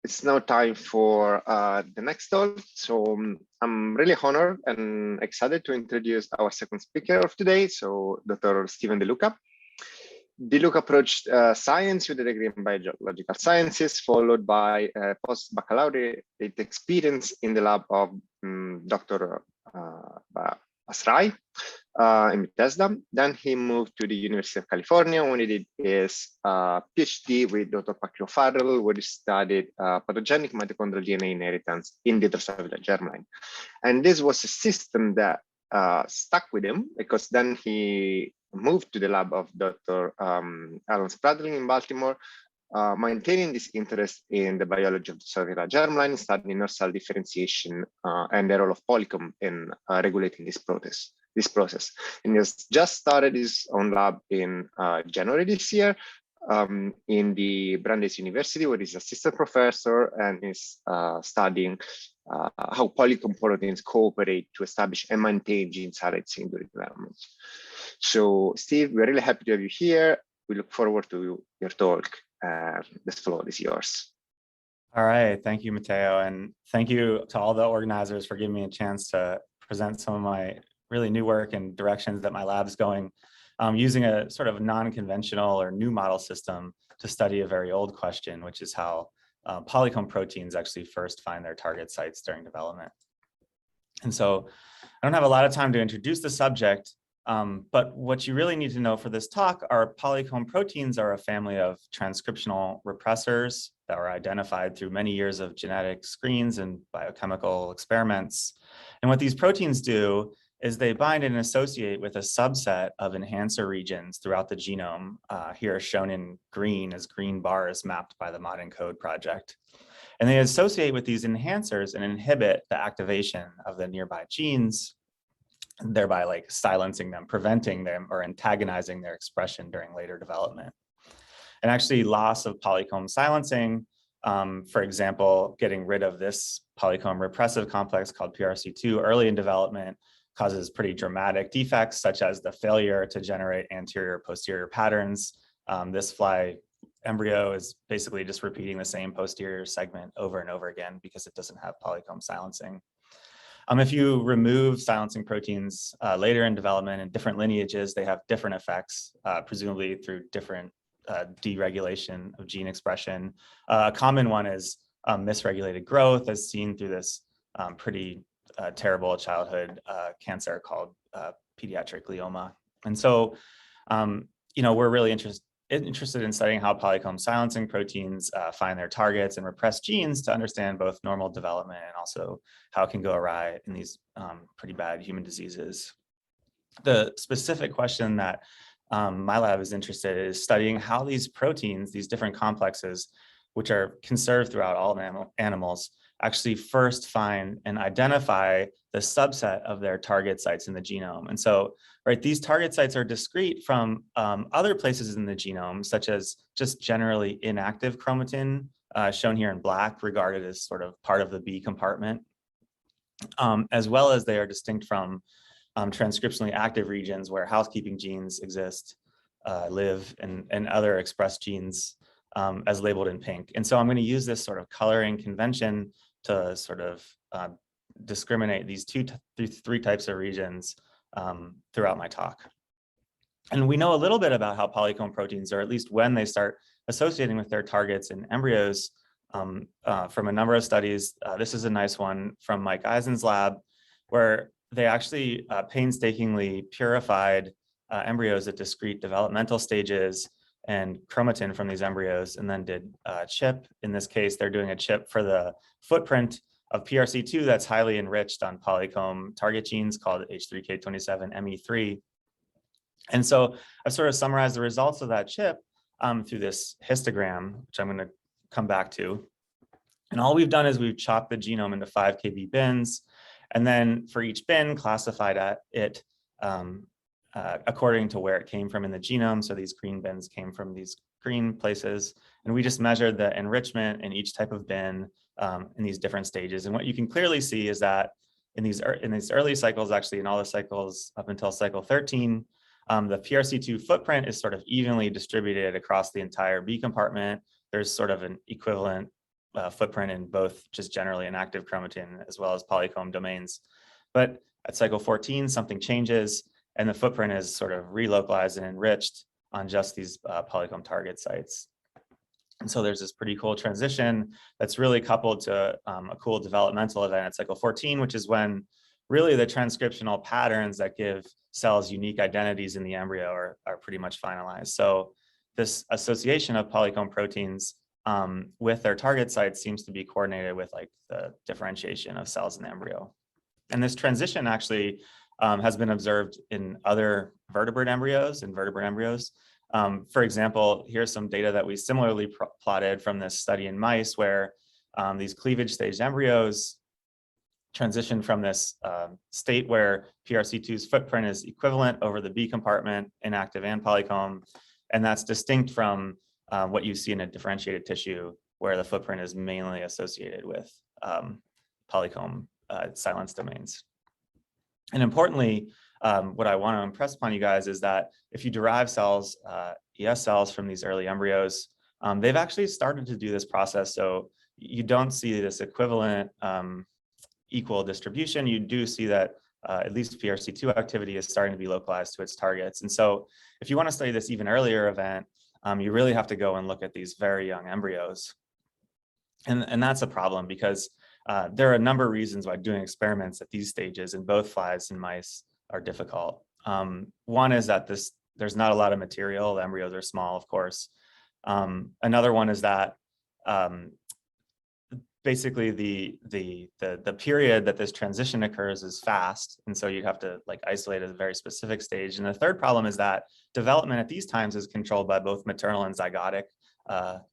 it's now time for the next talk. So I'm really honored and excited to introduce our second speaker of today, so Dr. Steven DeLuca. DeLuca approached science with a degree in biological sciences, followed by post-baccalaureate experience in the lab of Dr. Asrai in Bethesda. Then he moved to the University of California when he did his PhD with Dr. Pacquiao Farrell, where he studied pathogenic mitochondrial DNA inheritance in the intracellular germline. And this was a system that stuck with him, because then he moved to the lab of Dr. Alan Spradling in Baltimore, maintaining this interest in the biology of the cellular germline, studying nerve cell differentiation and the role of Polycomb in regulating this process. And he has just started his own lab in January this year in the Brandeis University, where he's assistant professor and is studying how Polycomb proteins cooperate to establish and maintain gene silencing during development. So, Steve, we're really happy to have you here. We look forward to your talk. The floor is yours. All right, thank you, Matteo, and thank you to all the organizers for giving me a chance to present some of my really new work and directions that my lab's going, using a sort of non-conventional or new model system to study a very old question, which is how polycomb proteins actually first find their target sites during development. And so I don't have a lot of time to introduce the subject, but what you really need to know for this talk are polycomb proteins are a family of transcriptional repressors that were identified through many years of genetic screens and biochemical experiments. And what these proteins do is they bind and associate with a subset of enhancer regions throughout the genome, here shown in green as green bars mapped by the ModEncode project. And they associate with these enhancers and inhibit the activation of the nearby genes, thereby like silencing them, preventing them, or antagonizing their expression during later development. And actually loss of polycomb silencing, for example, getting rid of this polycomb repressive complex called PRC2 early in development causes pretty dramatic defects, such as the failure to generate anterior posterior patterns. This fly embryo is basically just repeating the same posterior segment over and over again because it doesn't have polycomb silencing. If you remove silencing proteins later in development in different lineages, they have different effects, presumably through different deregulation of gene expression. A common one is misregulated growth, as seen through this pretty terrible childhood cancer called pediatric glioma. And so, we're really interested in studying how polycomb silencing proteins find their targets and repress genes to understand both normal development and also how it can go awry in these pretty bad human diseases. The specific question that my lab is interested in is studying how these proteins, these different complexes, which are conserved throughout all animals, actually first find and identify the subset of their target sites in the genome. And so, right, these target sites are discrete from other places in the genome, such as just generally inactive chromatin, shown here in black, regarded as sort of part of the B compartment, as well as they are distinct from transcriptionally active regions where housekeeping genes exist, live, and other expressed genes as labeled in pink. And so I'm going to use this sort of coloring convention to sort of discriminate these three types of regions throughout my talk. And we know a little bit about how polycomb proteins, or at least when they start associating with their targets in embryos, from a number of studies. This is a nice one from Mike Eisen's lab, where they actually painstakingly purified embryos at discrete developmental stages and chromatin from these embryos, and then did a chip. In this case, they're doing a chip for the footprint of PRC2 that's highly enriched on polycomb target genes called H3K27ME3. And so I've sort of summarized the results of that chip through this histogram, which I'm going to come back to. And all we've done is we've chopped the genome into 5 kb bins, and then for each bin classified it according to where it came from in the genome. So these green bins came from these green places, and we just measured the enrichment in each type of bin in these different stages. And what you can clearly see is that in these early cycles, actually in all the cycles up until cycle 13, the PRC2 footprint is sort of evenly distributed across the entire B compartment. There's sort of an equivalent footprint in both just generally inactive chromatin as well as polycomb domains. But at cycle 14, something changes and the footprint is sort of relocalized and enriched on just these polycomb target sites. And so there's this pretty cool transition that's really coupled to a cool developmental event at cycle 14, which is when really the transcriptional patterns that give cells unique identities in the embryo are pretty much finalized. So this association of polycomb proteins with their target sites seems to be coordinated with like the differentiation of cells in the embryo. And this transition actually has been observed in other vertebrate embryos For example, here's some data that we similarly plotted from this study in mice where these cleavage stage embryos transition from this state where PRC2's footprint is equivalent over the B compartment, inactive and polycomb, and that's distinct from what you see in a differentiated tissue where the footprint is mainly associated with polycomb silence domains. And importantly, what I want to impress upon you guys is that if you derive cells, ES cells from these early embryos, they've actually started to do this process. So you don't see this equivalent equal distribution. You do see that at least PRC2 activity is starting to be localized to its targets. And so if you want to study this even earlier event, you really have to go and look at these very young embryos. And that's a problem because there are a number of reasons why doing experiments at these stages in both flies and mice are difficult. One is that there's not a lot of material. The embryos are small, of course. Another one is that basically the period that this transition occurs is fast, and so you have to like isolate at a very specific stage. And the third problem is that development at these times is controlled by both maternal and zygotic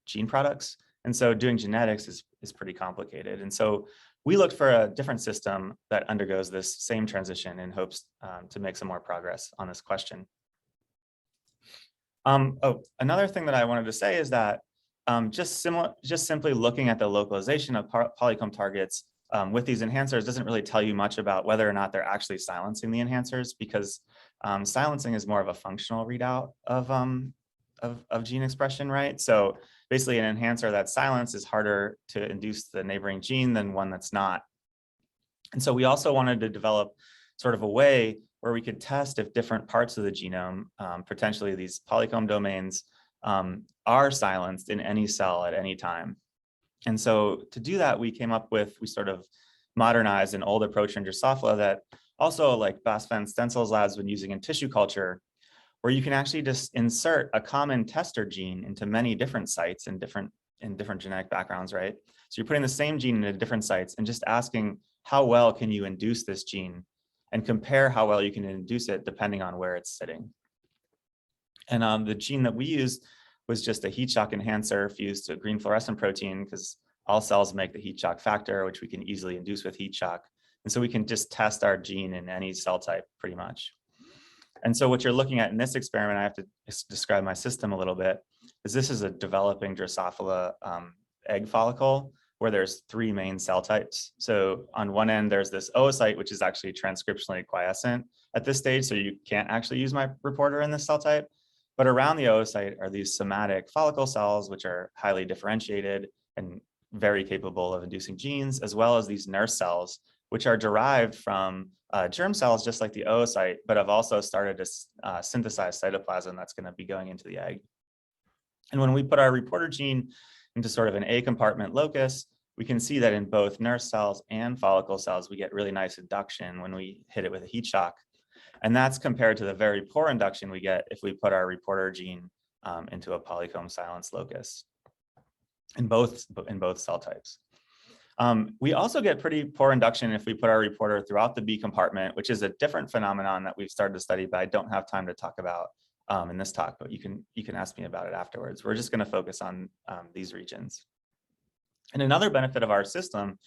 gene products, and so doing genetics is pretty complicated. And so we looked for a different system that undergoes this same transition in hopes to make some more progress on this question. Another thing that I wanted to say is that just simply looking at the localization of polycomb targets with these enhancers doesn't really tell you much about whether or not they're actually silencing the enhancers, because silencing is more of a functional readout of gene expression, right? So basically an enhancer that's silenced is harder to induce the neighboring gene than one that's not. And so we also wanted to develop sort of a way where we could test if different parts of the genome, potentially these polycomb domains, are silenced in any cell at any time. And so to do that, we sort of modernized an old approach in Drosophila that also like Bas van Stensel's labs been using in tissue culture, where you can actually just insert a common tester gene into many different sites in different genetic backgrounds, right? So you're putting the same gene into different sites and just asking how well can you induce this gene and compare how well you can induce it depending on where it's sitting. And the gene that we used was just a heat shock enhancer fused to a green fluorescent protein, because all cells make the heat shock factor, which we can easily induce with heat shock. And so we can just test our gene in any cell type pretty much. And so what you're looking at in this experiment, I have to describe my system a little bit, is this is a developing Drosophila egg follicle where there's 3 main cell types. So on one end, there's this oocyte, which is actually transcriptionally quiescent at this stage, so you can't actually use my reporter in this cell type. But around the oocyte are these somatic follicle cells, which are highly differentiated and very capable of inducing genes, as well as these nurse cells, which are derived from germ cells, just like the oocyte, but have also started to synthesize cytoplasm that's going to be going into the egg. And when we put our reporter gene into sort of an A compartment locus, we can see that in both nurse cells and follicle cells, we get really nice induction when we hit it with a heat shock. And that's compared to the very poor induction we get if we put our reporter gene into a polycomb silence locus in both cell types. We also get pretty poor induction if we put our reporter throughout the B compartment, which is a different phenomenon that we've started to study, but I don't have time to talk about in this talk, but you can ask me about it afterwards. We're just going to focus on these regions. And another benefit of our system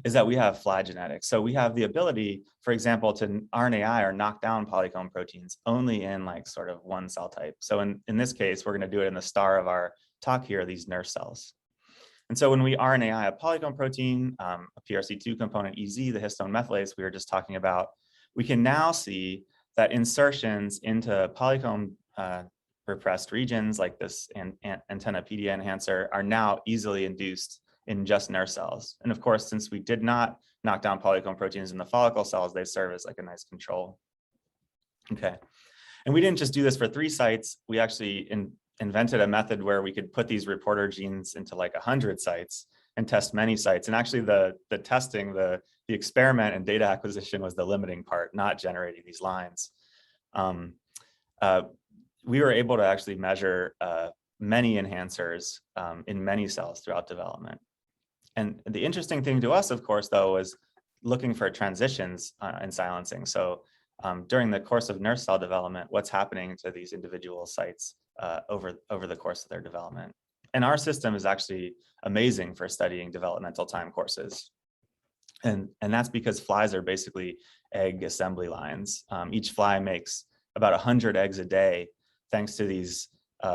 is that we have fly genetics. So we have the ability, for example, to RNAi or knock down polycomb proteins only in like sort of one cell type. So in this case, we're going to do it in the star of our talk here, these nurse cells. And so when we RNAi a polycomb protein, a PRC2 component EZ, the histone methylase we were just talking about, we can now see that insertions into polycomb repressed regions like this antennapedia enhancer are now easily induced in just nurse cells. And of course, since we did not knock down polycomb proteins in the follicle cells, they serve as like a nice control. Okay. And we didn't just do this for 3 sites. We actually invented a method where we could put these reporter genes into like 100 sites and test many sites. And actually the testing, the experiment and data acquisition was the limiting part, not generating these lines. We were able to actually measure many enhancers in many cells throughout development. And the interesting thing to us, of course, though, was looking for transitions in silencing. So during the course of nurse cell development, what's happening to these individual sites over the course of their development. And our system is actually amazing for studying developmental time courses. And that's because flies are basically egg assembly lines. Each fly makes about 100 eggs a day, thanks to these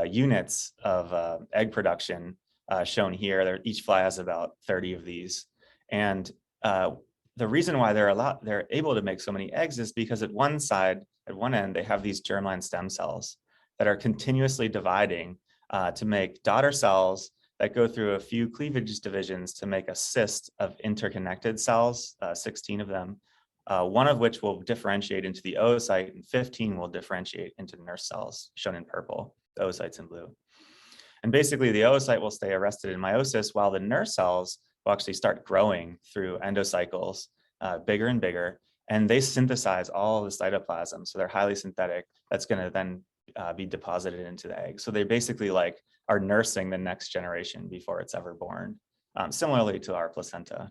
units of egg production shown here. Each fly has about 30 of these. And the reason why they're able to make so many eggs is because at one end, they have these germline stem cells that are continuously dividing to make daughter cells that go through a few cleavage divisions to make a cyst of interconnected cells, 16 of them, one of which will differentiate into the oocyte and 15 will differentiate into nurse cells, shown in purple, the oocytes in blue. And basically the oocyte will stay arrested in meiosis while the nurse cells will actually start growing through endocycles, bigger and bigger, and they synthesize all the cytoplasm. So they're highly synthetic. That's going to then be deposited into the egg. So they basically like are nursing the next generation before it's ever born, similarly to our placenta.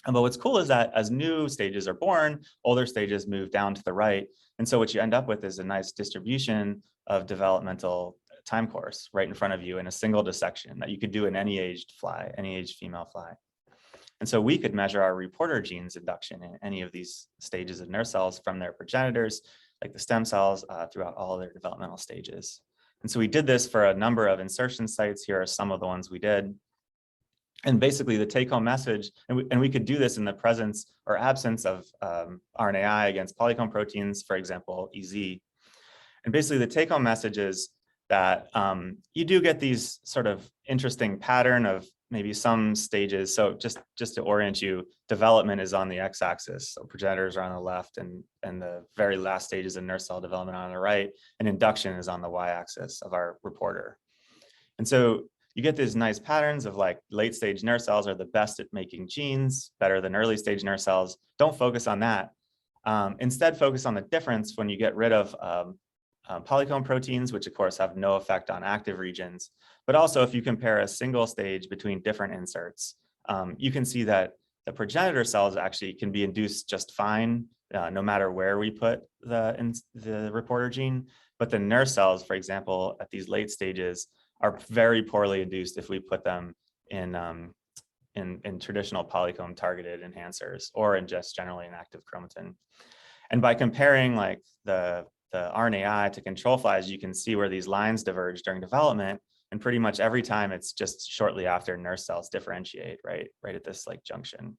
But what's cool is that as new stages are born, older stages move down to the right. And so what you end up with is a nice distribution of developmental time course right in front of you in a single dissection that you could do in any aged fly, any aged female fly. And so we could measure our reporter genes induction in any of these stages of nurse cells from their progenitors, like the stem cells, throughout all of their developmental stages. And so we did this for a number of insertion sites. Here are some of the ones we did. And basically the take-home message, and we could do this in the presence or absence of RNAi against polycomb proteins, for example, EZ. And basically the take-home message is that you do get these sort of interesting pattern of maybe some stages. So just to orient you, development is on the x-axis. So progenitors are on the left and the very last stages of nurse cell development on the right, and induction is on the y-axis of our reporter. And so you get these nice patterns of like late stage nurse cells are the best at making genes, better than early stage nurse cells. Don't focus on that. Instead, focus on the difference when you get rid of polycomb proteins, which of course have no effect on active regions. But also if you compare a single stage between different inserts, you can see that the progenitor cells actually can be induced just fine, no matter where we put the reporter gene. But the nurse cells, for example, at these late stages are very poorly induced if we put them in traditional polycomb targeted enhancers or in just generally inactive chromatin. And by comparing like the RNAi to control flies, you can see where these lines diverge during development. And pretty much every time it's just shortly after nurse cells differentiate, right at this like junction.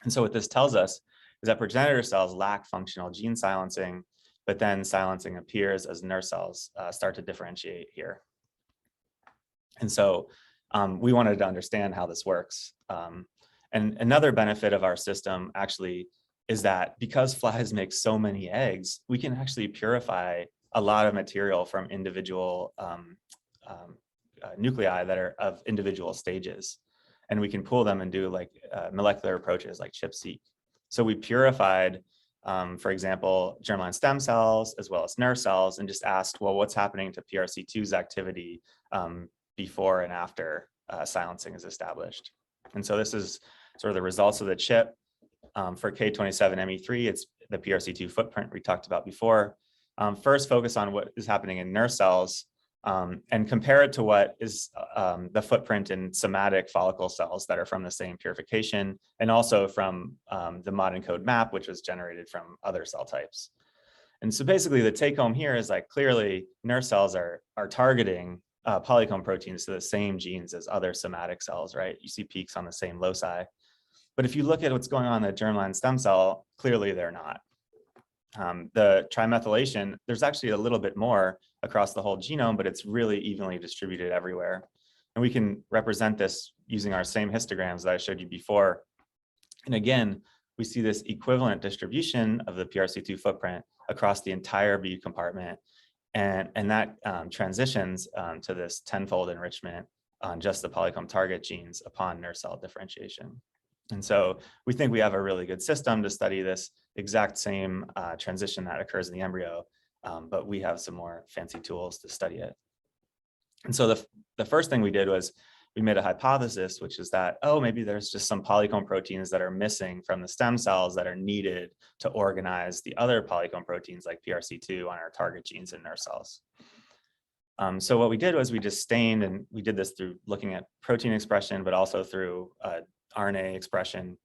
And so what this tells us is that progenitor cells lack functional gene silencing, but then silencing appears as nurse cells start to differentiate here. And so we wanted to understand how this works. And another benefit of our system actually is that because flies make so many eggs, we can actually purify a lot of material from individual nuclei that are of individual stages. And we can pull them and do like molecular approaches like ChIP-seq. So we purified, for example, germline stem cells as well as nerve cells, and just asked, well, what's happening to PRC2's activity before and after silencing is established. And so this is sort of the results of the ChIP. For K27ME3, it's the PRC2 footprint we talked about before. First, focus on what is happening in nerve cells and compare it to what is the footprint in somatic follicle cells that are from the same purification, and also from the mod encode map, which was generated from other cell types. And so basically the take home here is like clearly nerve cells are targeting polycomb proteins to the same genes as other somatic cells, right? You see peaks on the same loci. But if you look at what's going on in the germline stem cell, clearly they're not. The trimethylation, there's actually a little bit more across the whole genome, but it's really evenly distributed everywhere. And we can represent this using our same histograms that I showed you before. And again, we see this equivalent distribution of the PRC2 footprint across the entire B compartment. And that transitions to this tenfold enrichment on just the Polycomb target genes upon nurse cell differentiation. And so we think we have a really good system to study this exact same transition that occurs in the embryo, but we have some more fancy tools to study it. And so the first thing we did was we made a hypothesis, which is that, oh, maybe there's just some polycomb proteins that are missing from the stem cells that are needed to organize the other polycomb proteins like PRC2 on our target genes in nurse cells. So what we did was we just stained, and we did this through looking at protein expression, but also through RNA expression,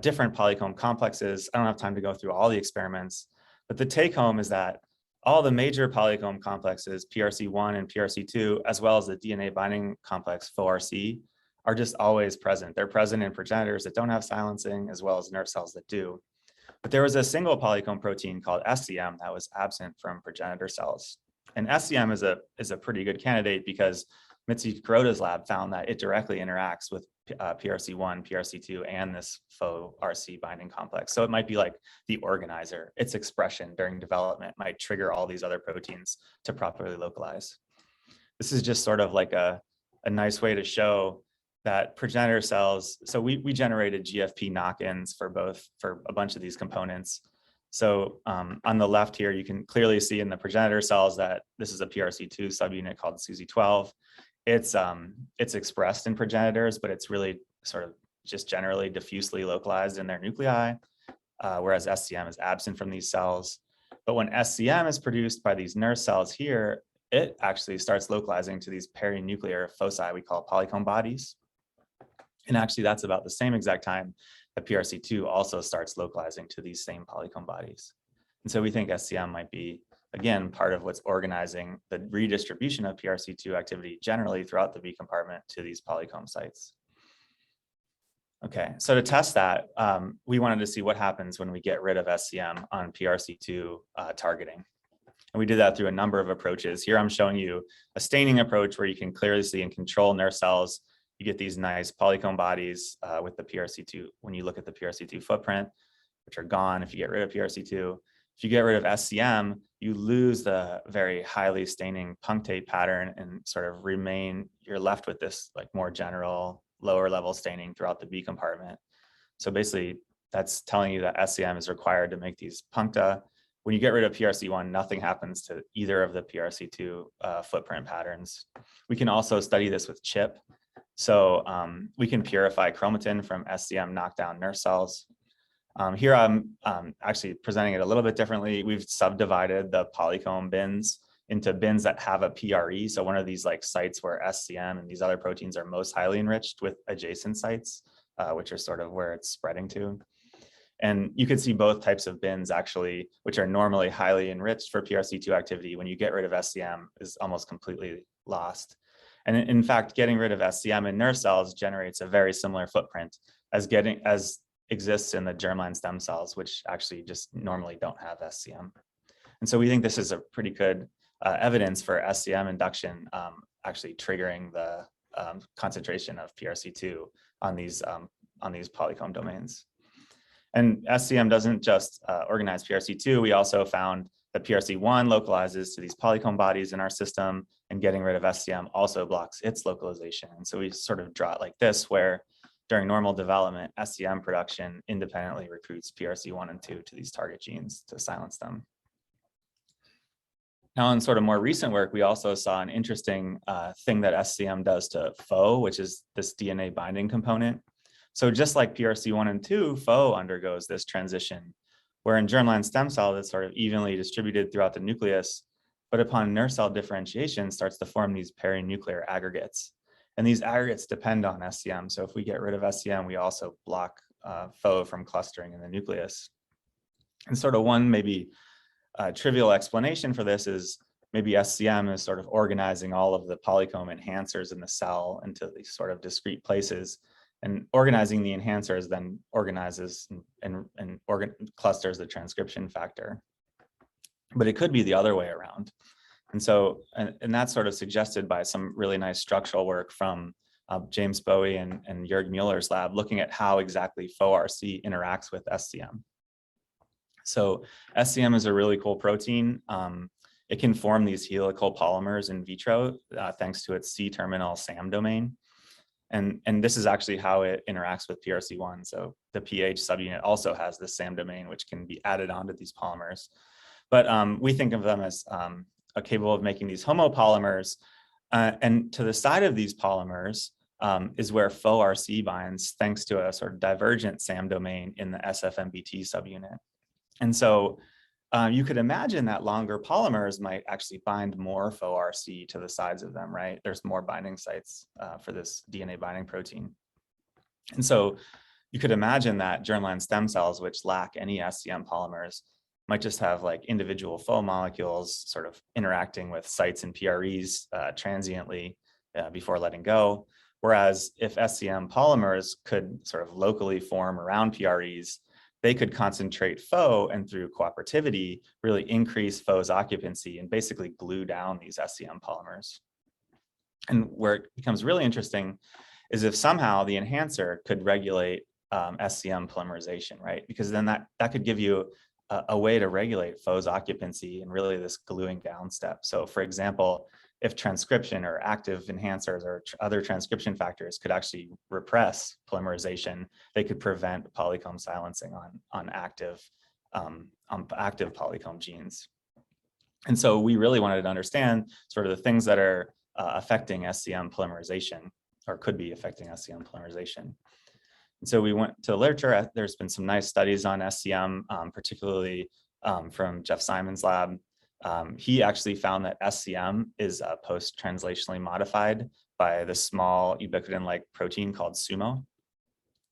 different polycomb complexes. I don't have time to go through all the experiments, but the take home is that all the major polycomb complexes, PRC1 and PRC2, as well as the DNA binding complex PRC, are just always present. They're present in progenitors that don't have silencing, as well as nerve cells that do. But there was a single polycomb protein called SCM that was absent from progenitor cells. And SCM is a pretty good candidate because Mitzi Kuroda's lab found that it directly interacts with PRC1, PRC2, and this faux RC binding complex. So it might be like the organizer. Its expression during development might trigger all these other proteins to properly localize. This is just sort of like a nice way to show that progenitor cells, so we generated GFP knock-ins for a bunch of these components. So on the left here, you can clearly see in the progenitor cells that this is a PRC2 subunit called SUSY12. It's expressed in progenitors, but it's really sort of just generally diffusely localized in their nuclei, whereas SCM is absent from these cells. But when SCM is produced by these nurse cells here, it actually starts localizing to these perinuclear foci we call polycomb bodies. And actually, that's about the same exact time that PRC2 also starts localizing to these same polycomb bodies. And so we think SCM might be, again, part of what's organizing the redistribution of PRC2 activity generally throughout the B compartment to these polycomb sites. Okay, so to test that, we wanted to see what happens when we get rid of SCM on PRC2 targeting. And we did that through a number of approaches. Here I'm showing you a staining approach where you can clearly see and control nerve cells. You get these nice polycomb bodies with the PRC2 when you look at the PRC2 footprint, which are gone if you get rid of PRC2. If you get rid of SCM, you lose the very highly staining punctate pattern and sort of you're left with this like more general lower level staining throughout the B compartment. So basically that's telling you that SCM is required to make these puncta. When you get rid of PRC1, nothing happens to either of the PRC2 footprint patterns. We can also study this with CHIP. So we can purify chromatin from SCM knockdown nurse cells. Here I'm actually presenting it a little bit differently. We've subdivided the polycomb bins into bins that have a PRE. So one of these like sites where SCM and these other proteins are most highly enriched with adjacent sites, which are sort of where it's spreading to. And you can see both types of bins actually, which are normally highly enriched for PRC2 activity. When you get rid of SCM, is almost completely lost. And in fact, getting rid of SCM in nerve cells generates a very similar footprint as exists in the germline stem cells, which actually just normally don't have SCM. And so we think this is a pretty good evidence for SCM induction actually triggering the concentration of PRC2 on these polycomb domains. And SCM doesn't just organize PRC2. We also found that PRC1 localizes to these polycomb bodies in our system, and getting rid of SCM also blocks its localization. And so we sort of draw it like this, where during normal development, SCM production independently recruits PRC1 and 2 to these target genes to silence them. Now, in sort of more recent work, we also saw an interesting thing that SCM does to Pho, which is this DNA binding component. So just like PRC1 and 2, Pho undergoes this transition, where in germline stem cell, it's sort of evenly distributed throughout the nucleus, but upon nerve cell differentiation, starts to form these perinuclear aggregates. And these aggregates depend on SCM. So if we get rid of SCM, we also block Pho from clustering in the nucleus. And sort of one maybe trivial explanation for this is maybe SCM is sort of organizing all of the polycomb enhancers in the cell into these sort of discrete places. And organizing the enhancers then organizes and clusters the transcription factor. But it could be the other way around. And so, and that's sort of suggested by some really nice structural work from James Bowie and Jörg Mueller's lab, looking at how exactly Faux-RC interacts with SCM. So SCM is a really cool protein. It can form these helical polymers in vitro thanks to its C-terminal SAM domain. And this is actually how it interacts with PRC1. So the pH subunit also has this SAM domain, which can be added onto these polymers. But we think of them as capable of making these homopolymers. And to the side of these polymers is where Faux-RC binds, thanks to a sort of divergent SAM domain in the SFMBT subunit. And so you could imagine that longer polymers might actually bind more Faux-RC to the sides of them, right? There's more binding sites for this DNA binding protein. And so you could imagine that germline stem cells, which lack any SCM polymers, might just have like individual Faux molecules sort of interacting with sites in PREs transiently before letting go. Whereas if SCM polymers could sort of locally form around PREs, they could concentrate Faux and through cooperativity really increase Faux occupancy and basically glue down these SCM polymers. And where it becomes really interesting is if somehow the enhancer could regulate SCM polymerization, right? Because then that could give you a way to regulate Faux occupancy and really this gluing down step. So for example, if transcription or active enhancers or other transcription factors could actually repress polymerization, they could prevent Polycomb silencing on active Polycomb genes. And so we really wanted to understand sort of the things that are affecting SCM polymerization, or could be affecting SCM polymerization. And so we went to the literature. There's been some nice studies on SCM, particularly from Jeff Simon's lab. He actually found that SCM is post-translationally modified by the small ubiquitin-like protein called SUMO.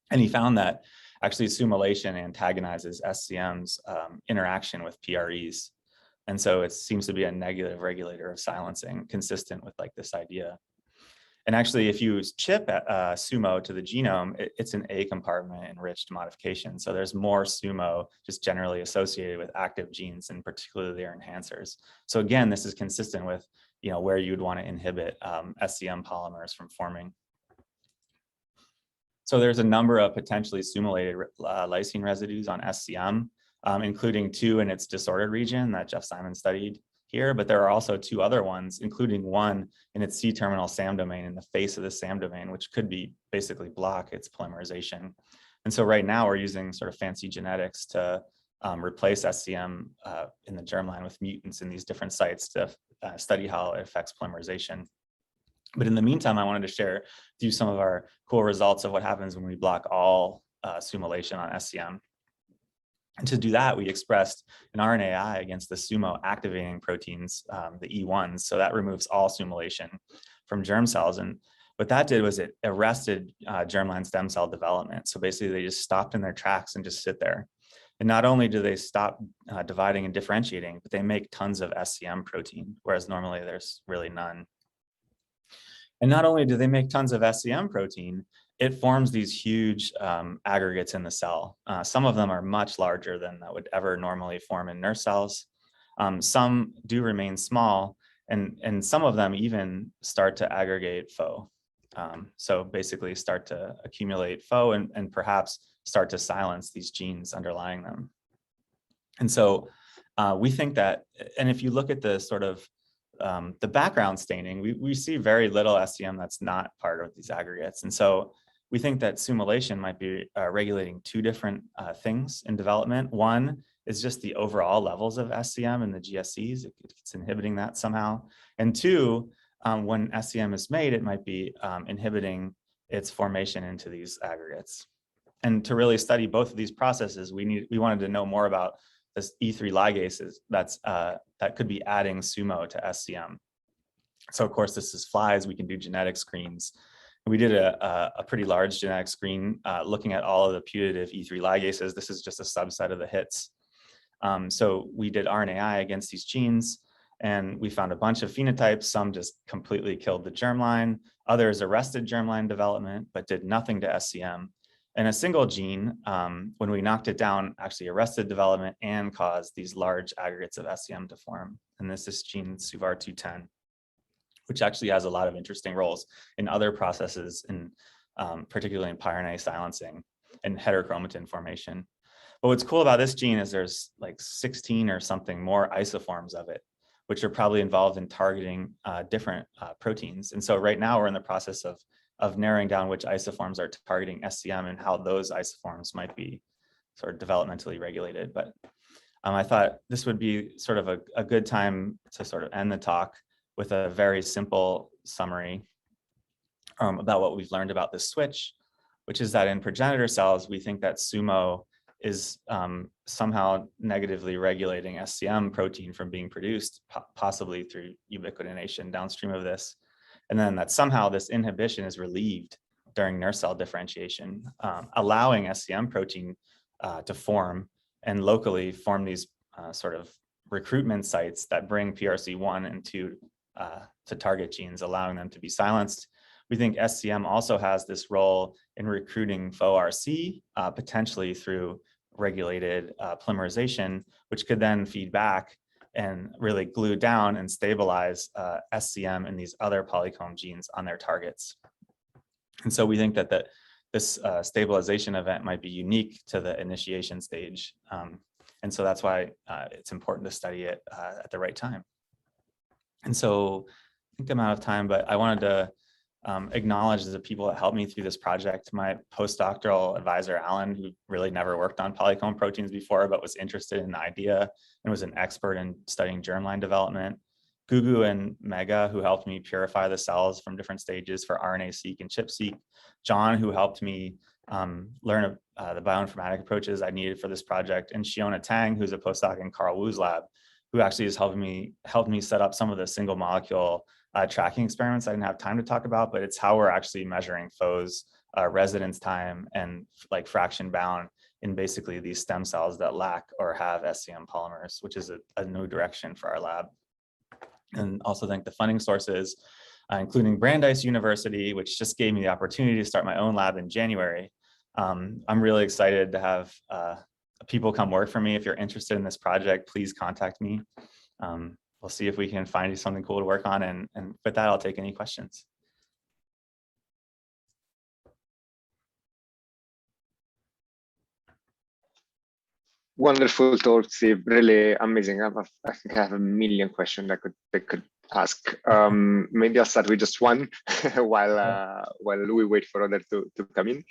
And he found that actually sumolation antagonizes SCM's interaction with PREs. And so it seems to be a negative regulator of silencing, consistent with like this idea. And actually, if you chip SUMO to the genome, it's an A compartment enriched modification. So there's more SUMO just generally associated with active genes, and particularly their enhancers. So again, this is consistent with where you'd want to inhibit SCM polymers from forming. So there's a number of potentially sumolated lysine residues on SCM, including 2 in its disordered region that Jeff Simon studied here, but there are also 2 other ones, including 1 in its C-terminal SAM domain in the face of the SAM domain, which could be basically block its polymerization. And so right now we're using sort of fancy genetics to replace SCM in the germline with mutants in these different sites to study how it affects polymerization. But in the meantime, I wanted to share with you some of our cool results of what happens when we block all sumolation on SCM. And to do that, we expressed an RNAi against the SUMO activating proteins, the E1s. So that removes all sumolation from germ cells. And what that did was it arrested germline stem cell development. So basically, they just stopped in their tracks and just sit there. And not only do they stop dividing and differentiating, but they make tons of SCM protein, whereas normally there's really none. And not only do they make tons of SCM protein, it forms these huge aggregates in the cell. Some of them are much larger than that would ever normally form in nurse cells. Some do remain small, and some of them even start to aggregate Faux. So basically start to accumulate Faux and perhaps start to silence these genes underlying them. And so we think that, and if you look at the sort of the background staining, we see very little SCM that's not part of these aggregates. And so we think that sumolation might be regulating 2 different things in development. One is just the overall levels of SCM in the GSCs. It's inhibiting that somehow. And 2, when SCM is made, it might be inhibiting its formation into these aggregates. And to really study both of these processes, we wanted to know more about this E3 ligases that could be adding SUMO to SCM. So of course, this is flies. We can do genetic screens. We did a pretty large genetic screen looking at all of the putative E3 ligases. This is just a subset of the hits. So we did RNAi against these genes, and we found a bunch of phenotypes. Some just completely killed the germline. Others arrested germline development, but did nothing to SCM. And a single gene, when we knocked it down, actually arrested development and caused these large aggregates of SCM to form. and this is gene SUVAR210, which actually has a lot of interesting roles in other processes, in particularly in pyRNA silencing and heterochromatin formation. But what's cool about this gene is there's like 16 or something more isoforms of it, which are probably involved in targeting different proteins. And so right now we're in the process of narrowing down which isoforms are targeting SCM and how those isoforms might be sort of developmentally regulated. But I thought this would be sort of a good time to sort of end the talk with a very simple summary about what we've learned about this switch, which is that in progenitor cells, we think that SUMO is somehow negatively regulating SCM protein from being produced, possibly through ubiquitination downstream of this. And then that somehow this inhibition is relieved during nurse cell differentiation, allowing SCM protein to form and locally form these sort of recruitment sites that bring PRC1 and 2 to target genes, allowing them to be silenced. We think SCM also has this role in recruiting FORC, potentially through regulated polymerization, which could then feed back and really glue down and stabilize SCM and these other Polycomb genes on their targets. And so we think that this stabilization event might be unique to the initiation stage. And so that's why it's important to study it at the right time. And so I think I'm out of time, but I wanted to acknowledge the people that helped me through this project. My postdoctoral advisor, Alan, who really never worked on Polycomb proteins before, but was interested in the idea and was an expert in studying germline development. Gugu and Mega, who helped me purify the cells from different stages for RNA-seq and ChIP-seq. John, who helped me learn the bioinformatic approaches I needed for this project. And Shiona Tang, who's a postdoc in Carl Wu's lab, who actually has helped me set up some of the single molecule tracking experiments I didn't have time to talk about, but it's how we're actually measuring FO's residence time and like fraction bound in basically these stem cells that lack or have SCM polymers, which is a new direction for our lab. And also thank the funding sources, including Brandeis University, which just gave me the opportunity to start my own lab in January. I'm really excited to have people come work for me. If you're interested in this project, please contact me. We'll see if we can find you something cool to work on. And with that, I'll take any questions. Wonderful talk, Steve. Really amazing. I think I have a million questions I could ask. Maybe I'll start with just one while we wait for others to come in.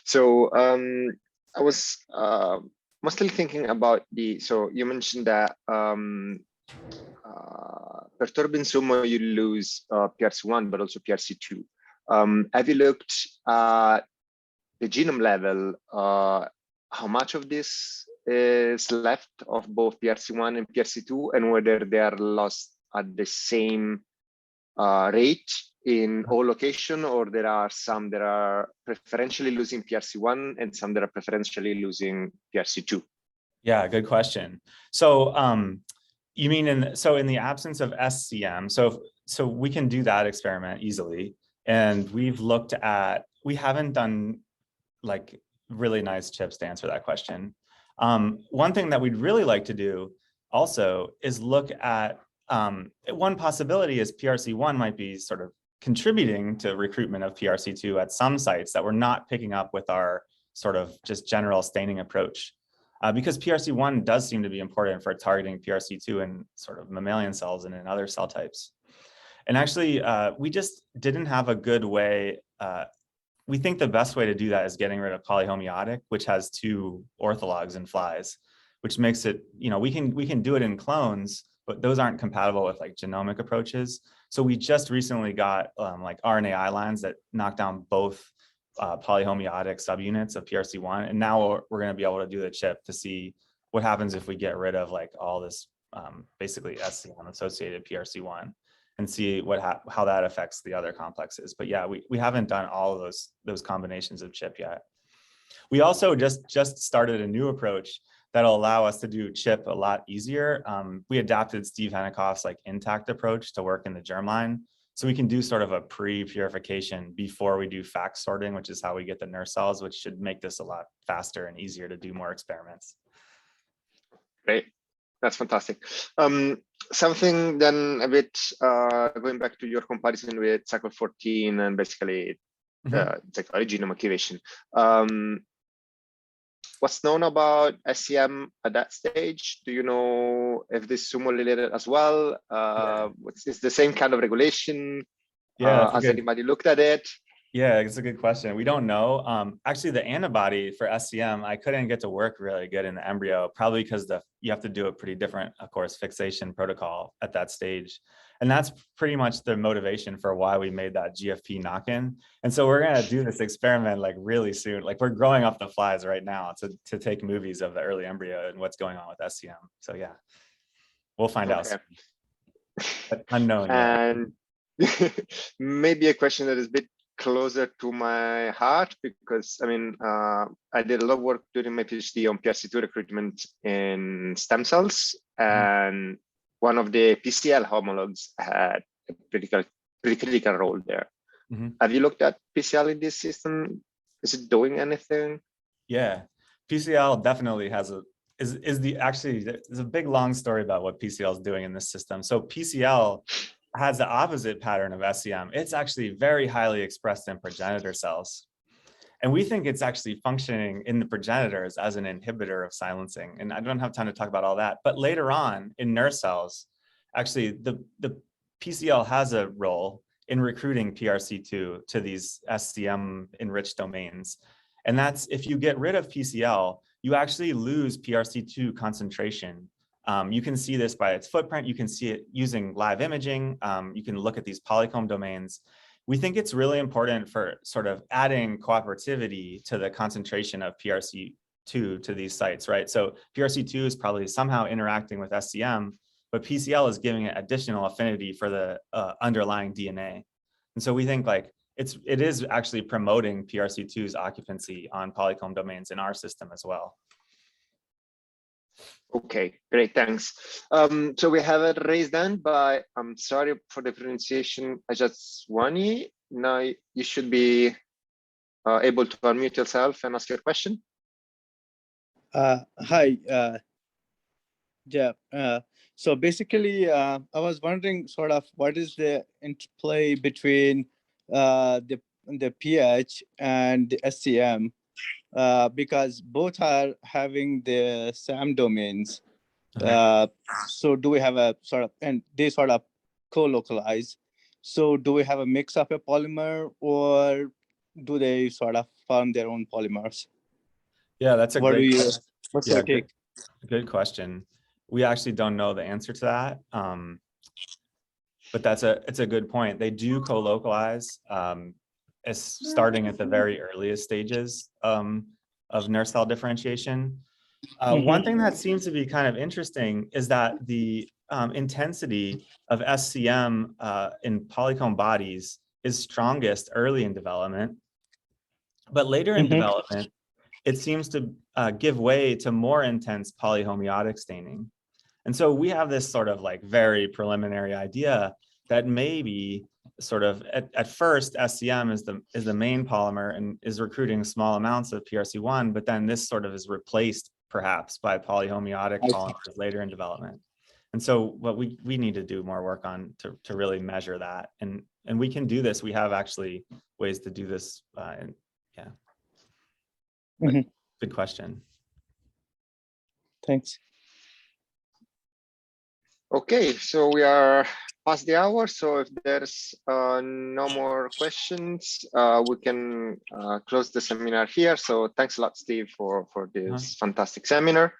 So I was mostly thinking about so you mentioned that perturbing SUMO, you lose PRC1, but also PRC2. Have you looked at the genome level, how much of this is left of both PRC1 and PRC2, and whether they are lost at the same rate in all locations, or there are some that are preferentially losing PRC1 and some that are preferentially losing PRC2? Yeah, good question. So you mean in the absence of SCM, so we can do that experiment easily. And we've looked at, we haven't done like really nice chips to answer that question. One thing that we'd really like to do also is look at, one possibility is PRC1 might be sort of contributing to recruitment of PRC2 at some sites that we're not picking up with our sort of just general staining approach. Because PRC1 does seem to be important for targeting PRC2 in sort of mammalian cells and in other cell types. And actually, we just didn't have a good way. We think the best way to do that is getting rid of polyhomeotic, which has 2 orthologs in flies, which makes it, we can do it in clones, but those aren't compatible with like genomic approaches. So we just recently got like RNAi lines that knock down both polyhomeotic subunits of PRC1. And now we're going to be able to do the chip to see what happens if we get rid of like all this basically SCM associated PRC1 and see how that affects the other complexes. But yeah, we haven't done all of those combinations of chip yet. We also just started a new approach that'll allow us to do chip a lot easier. We adapted Steve Henikoff's like intact approach to work in the germline. So we can do sort of a pre-purification before we do FACS sorting, which is how we get the nurse cells, which should make this a lot faster and easier to do more experiments. Great, that's fantastic. Something then a bit going back to your comparison with cycle 14 and basically it's like genome activation. What's known about SCM at that stage? Do you know if this is sumo related as well? Is the same kind of regulation? Yeah, has anybody looked at it? Yeah, it's a good question. We don't know. Actually, the antibody for SCM, I couldn't get to work really good in the embryo, probably because you have to do a pretty different, of course, fixation protocol at that stage. And that's pretty much the motivation for why we made that GFP knock-in. And so we're going to do this experiment like really soon. Like we're growing up the flies right now to take movies of the early embryo and what's going on with SCM. So yeah, we'll find out soon. But unknown. And maybe a question that is a bit closer to my heart, because I mean, I did a lot of work during my PhD on PRC2 recruitment in stem cells, and one of the PCL homologs had a pretty critical role there. Have you looked at PCL in this system? Is it doing anything? Yeah, PCL definitely has there's a big long story about what PCL is doing in this system. So PCL has the opposite pattern of SCM. It's actually very highly expressed in progenitor cells. And we think it's actually functioning in the progenitors as an inhibitor of silencing. And I don't have time to talk about all that, but later on in nurse cells, actually the PCL has a role in recruiting PRC2 to these SCM enriched domains. And that's, if you get rid of PCL, you actually lose PRC2 concentration. You can see this by its footprint. You can see it using live imaging. You can look at these Polycomb domains. We think it's really important for sort of adding cooperativity to the concentration of PRC2 to these sites, right? So PRC2 is probably somehow interacting with SCM, but PCL is giving it additional affinity for the underlying DNA. And so we think like it is actually promoting PRC2's occupancy on Polycomb domains in our system as well. Okay, great, thanks. So we have it raised hand by, I'm sorry for the pronunciation, Ajazwani. Now you should be able to unmute yourself and ask your question. Hi, Jeff. So basically, I was wondering sort of what is the interplay between the pH and the SCM, because both are having the SAM domains. So do we have a sort of, and they sort of co-localize. So do we have a mix of a polymer, or do they sort of form their own polymers? Yeah, that's a great question. What's your take? Good question. We actually don't know the answer to that, but it's a good point. They do co-localize, starting at the very earliest stages of nurse cell differentiation. One thing that seems to be kind of interesting is that the intensity of SCM in Polycomb bodies is strongest early in development, but later in development, it seems to give way to more intense polyhomeotic staining. And so we have this sort of like very preliminary idea that maybe sort of at first SCM is the main polymer and is recruiting small amounts of PRC1, but then this sort of is replaced perhaps by polyhomeotic polymers later in development. And so what we need to do more work on to really measure that. And we can do this. We have actually ways to do this. Good question. Thanks. Okay, so we are past the hour. So if there's no more questions, we can close the seminar here. So thanks a lot, Steve, for this fantastic seminar.